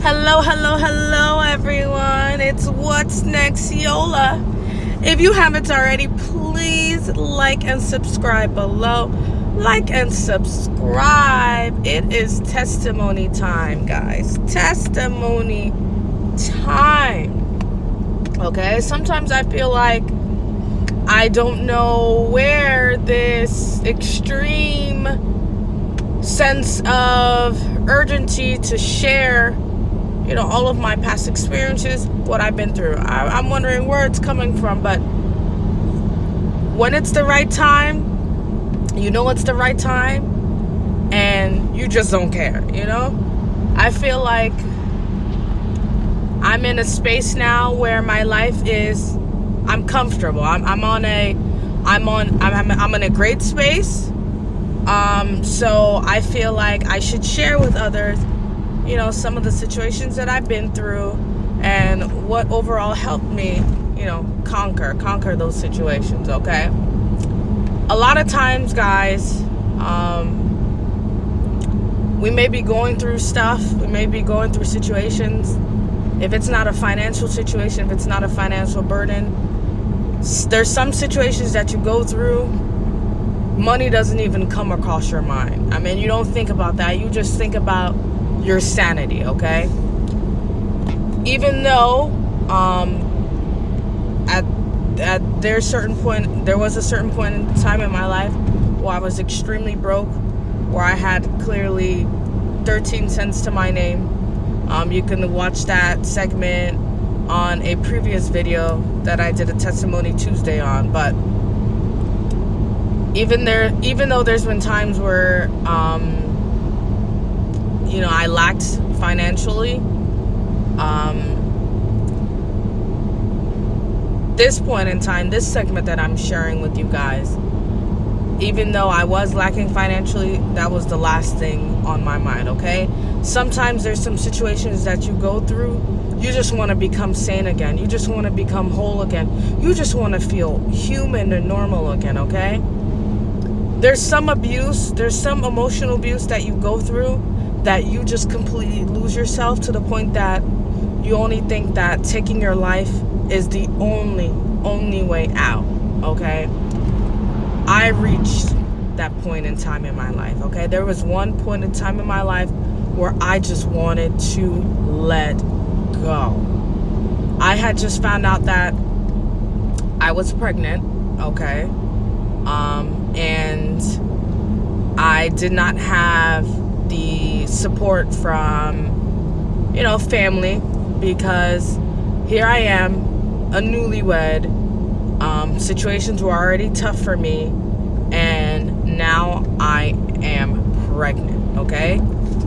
Hello, hello, hello, everyone. It's What's Next Yola. If you haven't already, please like and subscribe below. Like and subscribe. It is testimony time, guys. Testimony time. Okay? Sometimes I feel like I don't know where this extreme sense of urgency to share all of my past experiences, what I've been through. I'm wondering where it's coming from, but when it's the right time, it's the right time, and you just don't care, I feel like I'm in a space now where my life is, I'm comfortable. I'm in a great space. So I feel like I should share with others some of the situations that I've been through and what overall helped me, conquer those situations, okay? A lot of times, guys, we may be going through stuff, we may be going through situations. If it's not a financial situation, if it's not a financial burden, there's some situations that you go through, money doesn't even come across your mind. I mean, you don't think about that. You just think about your sanity, okay? Even though there was a certain point in time in my life where I was extremely broke, where I had clearly 13 cents to my name. You can watch that segment on a previous video that I did a Testimony Tuesday on. But even though there's been times where I lacked financially, this point in time, this segment that I'm sharing with you guys, even though I was lacking financially, that was the last thing on my mind, okay? Sometimes there's some situations that you go through, you just want to become sane again. You just want to become whole again. You just want to feel human and normal again, okay? There's some abuse, there's some emotional abuse that you go through that you just completely lose yourself to the point that you only think that taking your life is the only way out, okay? I reached that point in time in my life, okay? There was one point in time in my life where I just wanted to let go. I had just found out that I was pregnant, okay? And I did not have the support from, family, because here I am, a newlywed. Situations were already tough for me, and now I am pregnant, okay?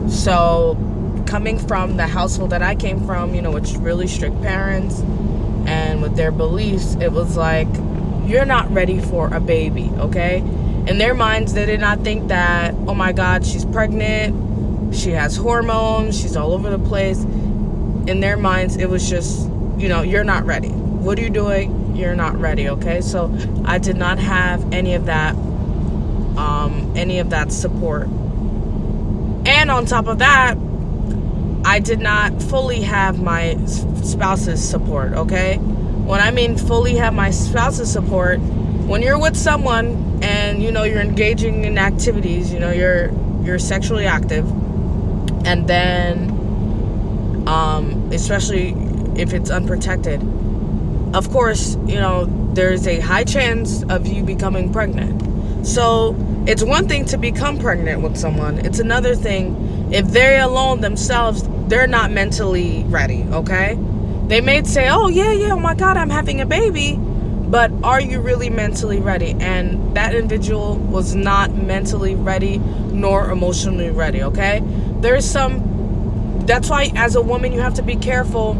So coming from the household that I came from, with really strict parents and with their beliefs, it was like, you're not ready for a baby, okay? In their minds, they did not think that, oh my God, she's pregnant, she has hormones, she's all over the place. In their minds, it was just, you're not ready. What are you doing? You're not ready, okay? So I did not have any of that support. And on top of that, I did not fully have my spouse's support, okay? When I mean fully have my spouse's support, when you're with someone and you're engaging in activities, you're sexually active, and then especially if it's unprotected, of course, there's a high chance of you becoming pregnant. So it's one thing to become pregnant with someone. It's another thing if they alone themselves, they're not mentally ready, okay? They may say, oh yeah, oh my God, I'm having a baby. But are you really mentally ready? And that individual was not mentally ready nor emotionally ready, okay? That's why as a woman you have to be careful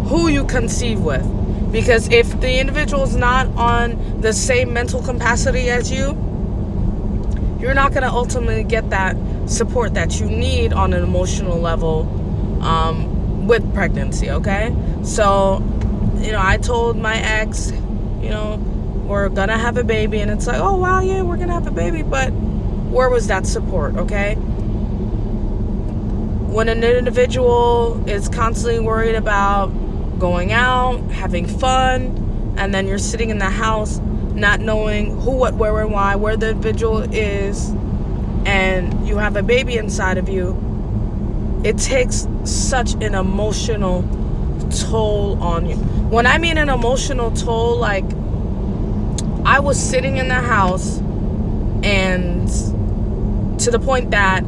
who you conceive with. Because if the individual is not on the same mental capacity as you, you're not going to ultimately get that support that you need on an emotional level with pregnancy, okay? So, I told my ex, we're gonna have a baby, and it's like, oh wow, yeah, we're gonna have a baby, but where was that support, okay? when an individual is constantly worried about going out, having fun, and then you're sitting in the house not knowing who, what, where, and why, where the individual is, and you have a baby inside of you, it takes such an emotional toll on you. When I mean an emotional toll, like, I was sitting in the house, and to the point that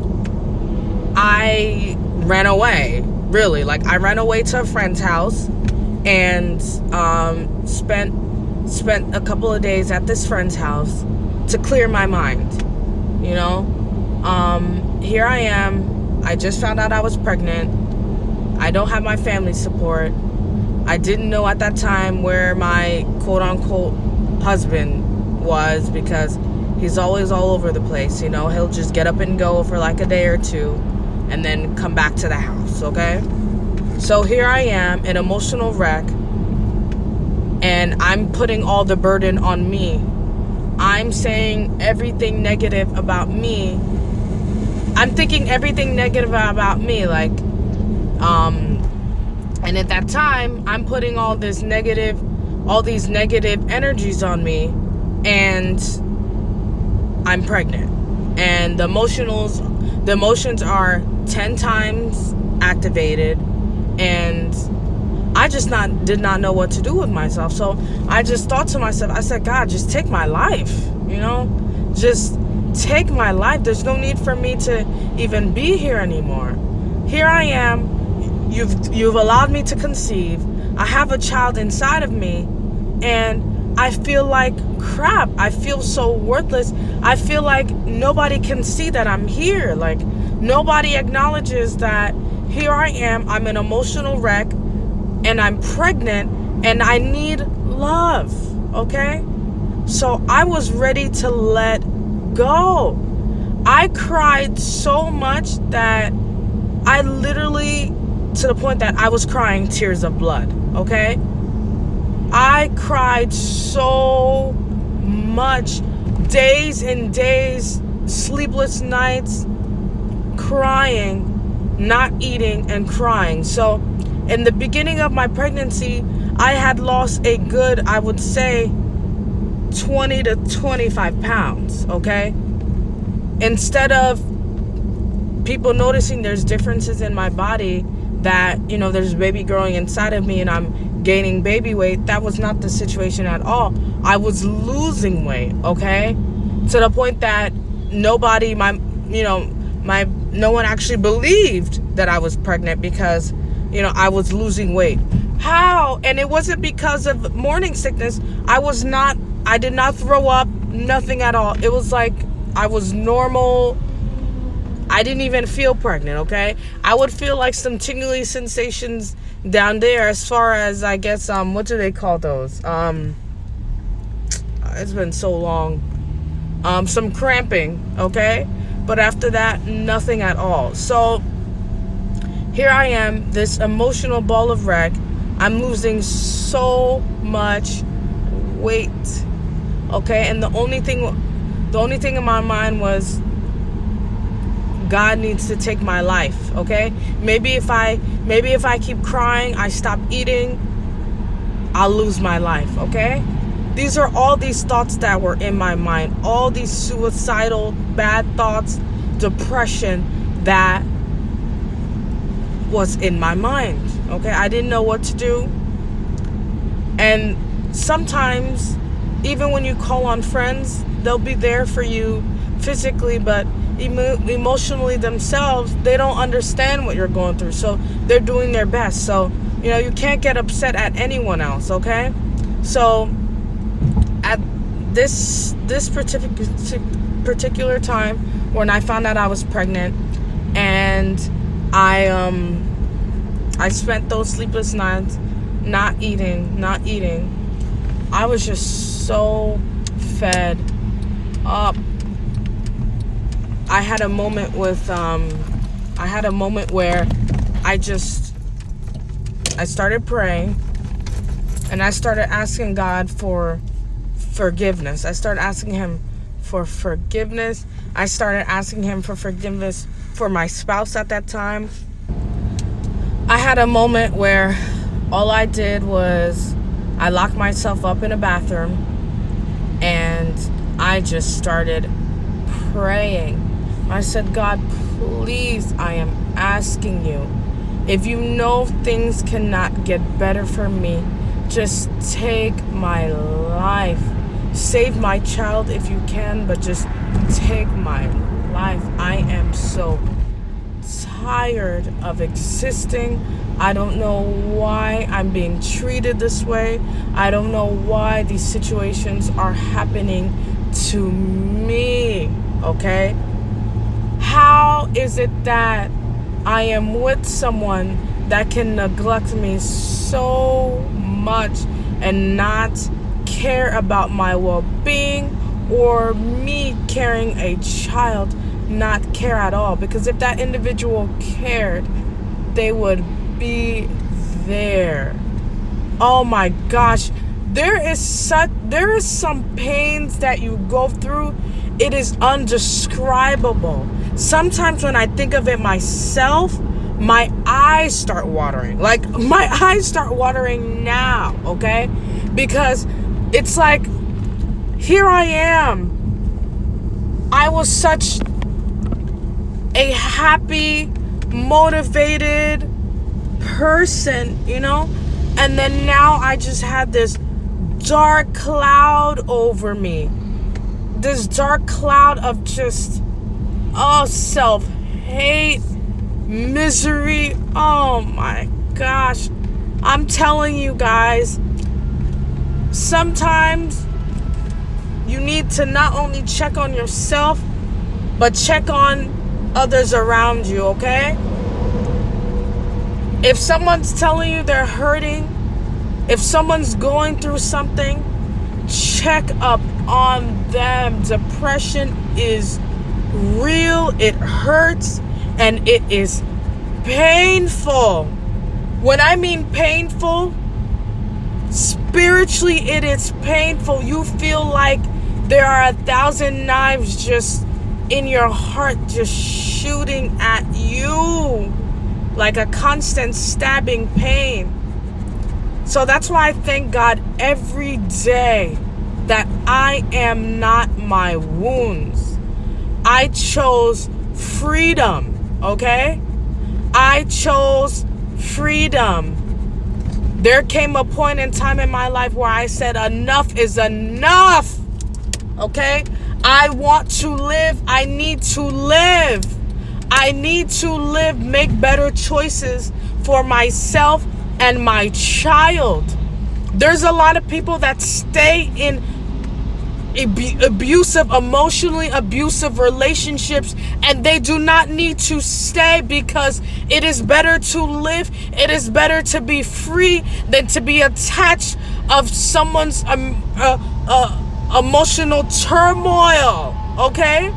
I ran away, really. Like, I ran away to a friend's house and spent a couple of days at this friend's house to clear my mind, you know? Here I am. I just found out I was pregnant. I don't have my family support. I didn't know at that time where my quote-unquote husband was, because he's always all over the place, you know? He'll just get up and go for like a day or two and then come back to the house, okay? So here I am, an emotional wreck, and I'm putting all the burden on me. I'm saying everything negative about me. I'm thinking everything negative about me, like, and at that time, I'm putting all these negative energies on me, and I'm pregnant. And the emotions are 10 times activated, and I just did not know what to do with myself. So I just thought to myself, I said, God, just take my life, you know? Just take my life. There's no need for me to even be here anymore. Here I am. You've allowed me to conceive. I have a child inside of me, and I feel like crap. I feel so worthless. I feel like nobody can see that I'm here. Like, nobody acknowledges that here I am. I'm an emotional wreck, and I'm pregnant, and I need love, okay? So I was ready to let go. I cried so much that I literally, to the point that I was crying tears of blood, okay? I cried so much, days and days, sleepless nights, crying, not eating, and crying. So in the beginning of my pregnancy, I had lost a good, I would say, 20 to 25 pounds, okay? Instead of people noticing there's differences in my body, that, you know, there's a baby growing inside of me and I'm gaining baby weight, that was not the situation at all. I was losing weight, okay? To the point that no one actually believed that I was pregnant, because, you know, I was losing weight. How? And it wasn't because of morning sickness. I did not throw up, nothing at all. It was like I was normal. I didn't even feel pregnant, okay? I would feel like some tingly sensations down there, as far as, I guess, what do they call those? It's been so long. Some cramping, okay? But after that, nothing at all. So here I am, this emotional ball of wreck. I'm losing so much weight, okay? And the only thing in my mind was, God needs to take my life, okay? Maybe if I keep crying, I stop eating, I'll lose my life, okay? These are all these thoughts that were in my mind, all these suicidal, bad thoughts, depression that was in my mind, okay? I didn't know what to do. And sometimes, even when you call on friends, they'll be there for you physically, but emotionally themselves, they don't understand what you're going through. So they're doing their best. So, you know, you can't get upset at anyone else, okay? So at this particular time, when I found out I was pregnant, and I spent those sleepless nights not eating, I was just so fed up. I had a moment where I started praying, and I started asking God for forgiveness. I started asking him for forgiveness. I started asking him for forgiveness for my spouse at that time. had a moment where all I did was I locked myself up in a bathroom and I just started praying. I said, God, please, I am asking you, if you know things cannot get better for me, just take my life. Save my child if you can, but just take my life. I am so tired of existing. I don't know why I'm being treated this way. I don't know why these situations are happening to me, okay? How is it that I am with someone that can neglect me so much and not care about my well-being, or me carrying a child not care at all? Because if that individual cared, they would be there. Oh my gosh, there is some pains that you go through. It is undescribable. Sometimes when I think of it myself, my eyes start watering. Like, my eyes start watering now, okay? Because it's like, here I am. I was such a happy, motivated person, you know? And then now I just had this dark cloud over me. This dark cloud of just, self-hate, misery. Oh my gosh. I'm telling you guys, sometimes you need to not only check on yourself, but check on others around you, okay? If someone's telling you they're hurting, if someone's going through something, check up on them. Depression is real, it hurts, and it is painful. When I mean painful, spiritually it is painful. You feel like there are 1,000 knives just in your heart, just shooting at you, like a constant stabbing pain. So that's why I thank God every day that I am not my wounds. I chose freedom, okay? I chose freedom. There came a point in time in my life where I said, enough is enough, okay? I want to live. I need to live. I need to live, make better choices for myself and my child. There's a lot of people that stay in abusive, emotionally abusive relationships, and they do not need to stay, because it is better to live, it is better to be free than to be attached of someone's emotional turmoil, okay?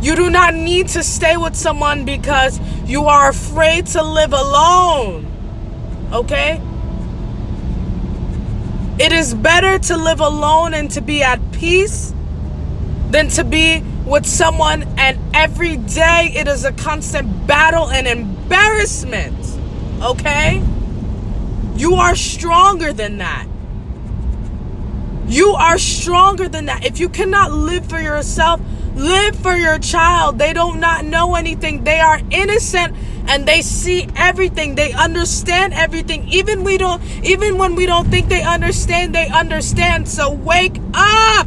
You do not need to stay with someone because you are afraid to live alone, okay? It is better to live alone and to be at peace than to be with someone and every day it is a constant battle and embarrassment, okay? You are stronger than that. You are stronger than that. If you cannot live for yourself, live for your child. They do not know anything. They are innocent and they see everything. They understand everything. Even when we don't think they understand, they understand. So wake up.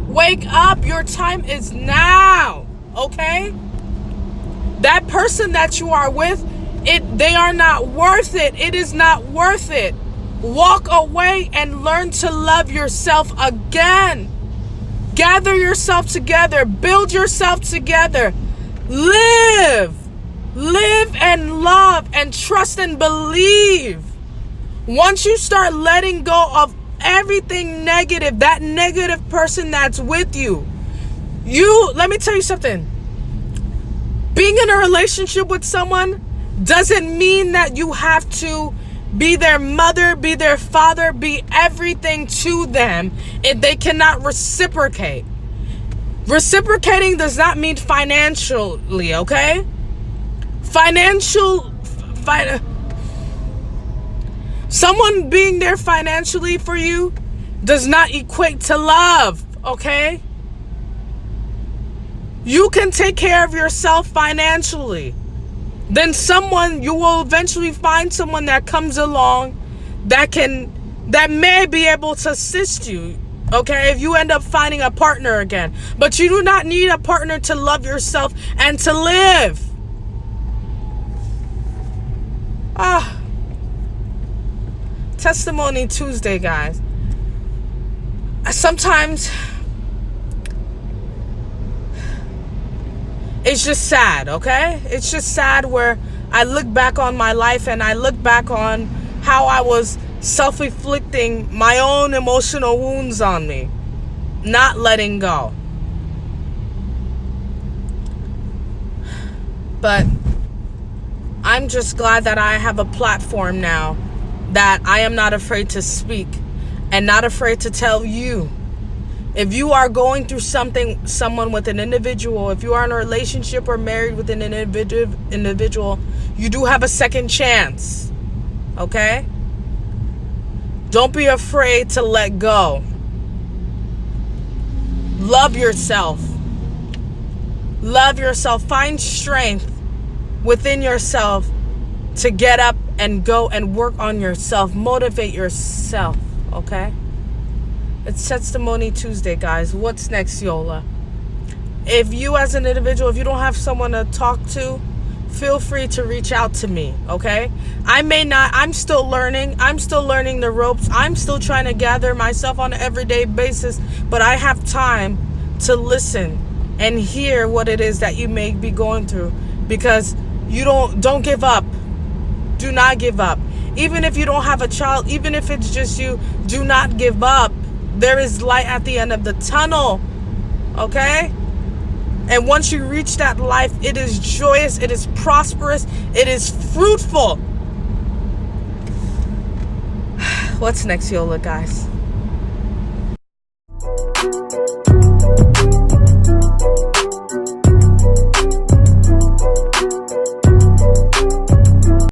Wake up. Your time is now. Okay? That person that you are with, they are not worth it. It is not worth it. Walk away and learn to love yourself again. Gather yourself together. Build yourself together. Live. Live and love and trust and believe. Once you start letting go of everything negative, that negative person that's with you, let me tell you something. Being in a relationship with someone doesn't mean that you have to be their mother, be their father, be everything to them if they cannot reciprocate. Reciprocating does not mean financially, okay? Someone being there financially for you does not equate to love, okay? You can take care of yourself financially. Then you will eventually find someone that comes along that may be able to assist you, okay, if you end up finding a partner again. But you do not need a partner to love yourself and to live. Testimony Tuesday, guys. Sometimes it's just sad, okay? It's just sad where I look back on my life and I look back on how I was self-inflicting my own emotional wounds on me, not letting go. But I'm just glad that I have a platform now that I am not afraid to speak and not afraid to tell you. If you are going through someone with an individual, if you are in a relationship or married with an individual, you do have a second chance, okay? Don't be afraid to let go. Love yourself. Love yourself. Find strength within yourself to get up and go and work on yourself. Motivate yourself, okay? It's Testimony Tuesday, guys. What's next, Yola? If you as an individual, if you don't have someone to talk to, feel free to reach out to me, okay? I'm still learning the ropes. I'm still trying to gather myself on an everyday basis, but I have time to listen and hear what it is that you may be going through, because you don't give up. Do not give up. Even if you don't have a child, even if it's just you, do not give up. There is light at the end of the tunnel, okay? And once you reach that life, it is joyous, it is prosperous, it is fruitful. What's next, Yola, guys?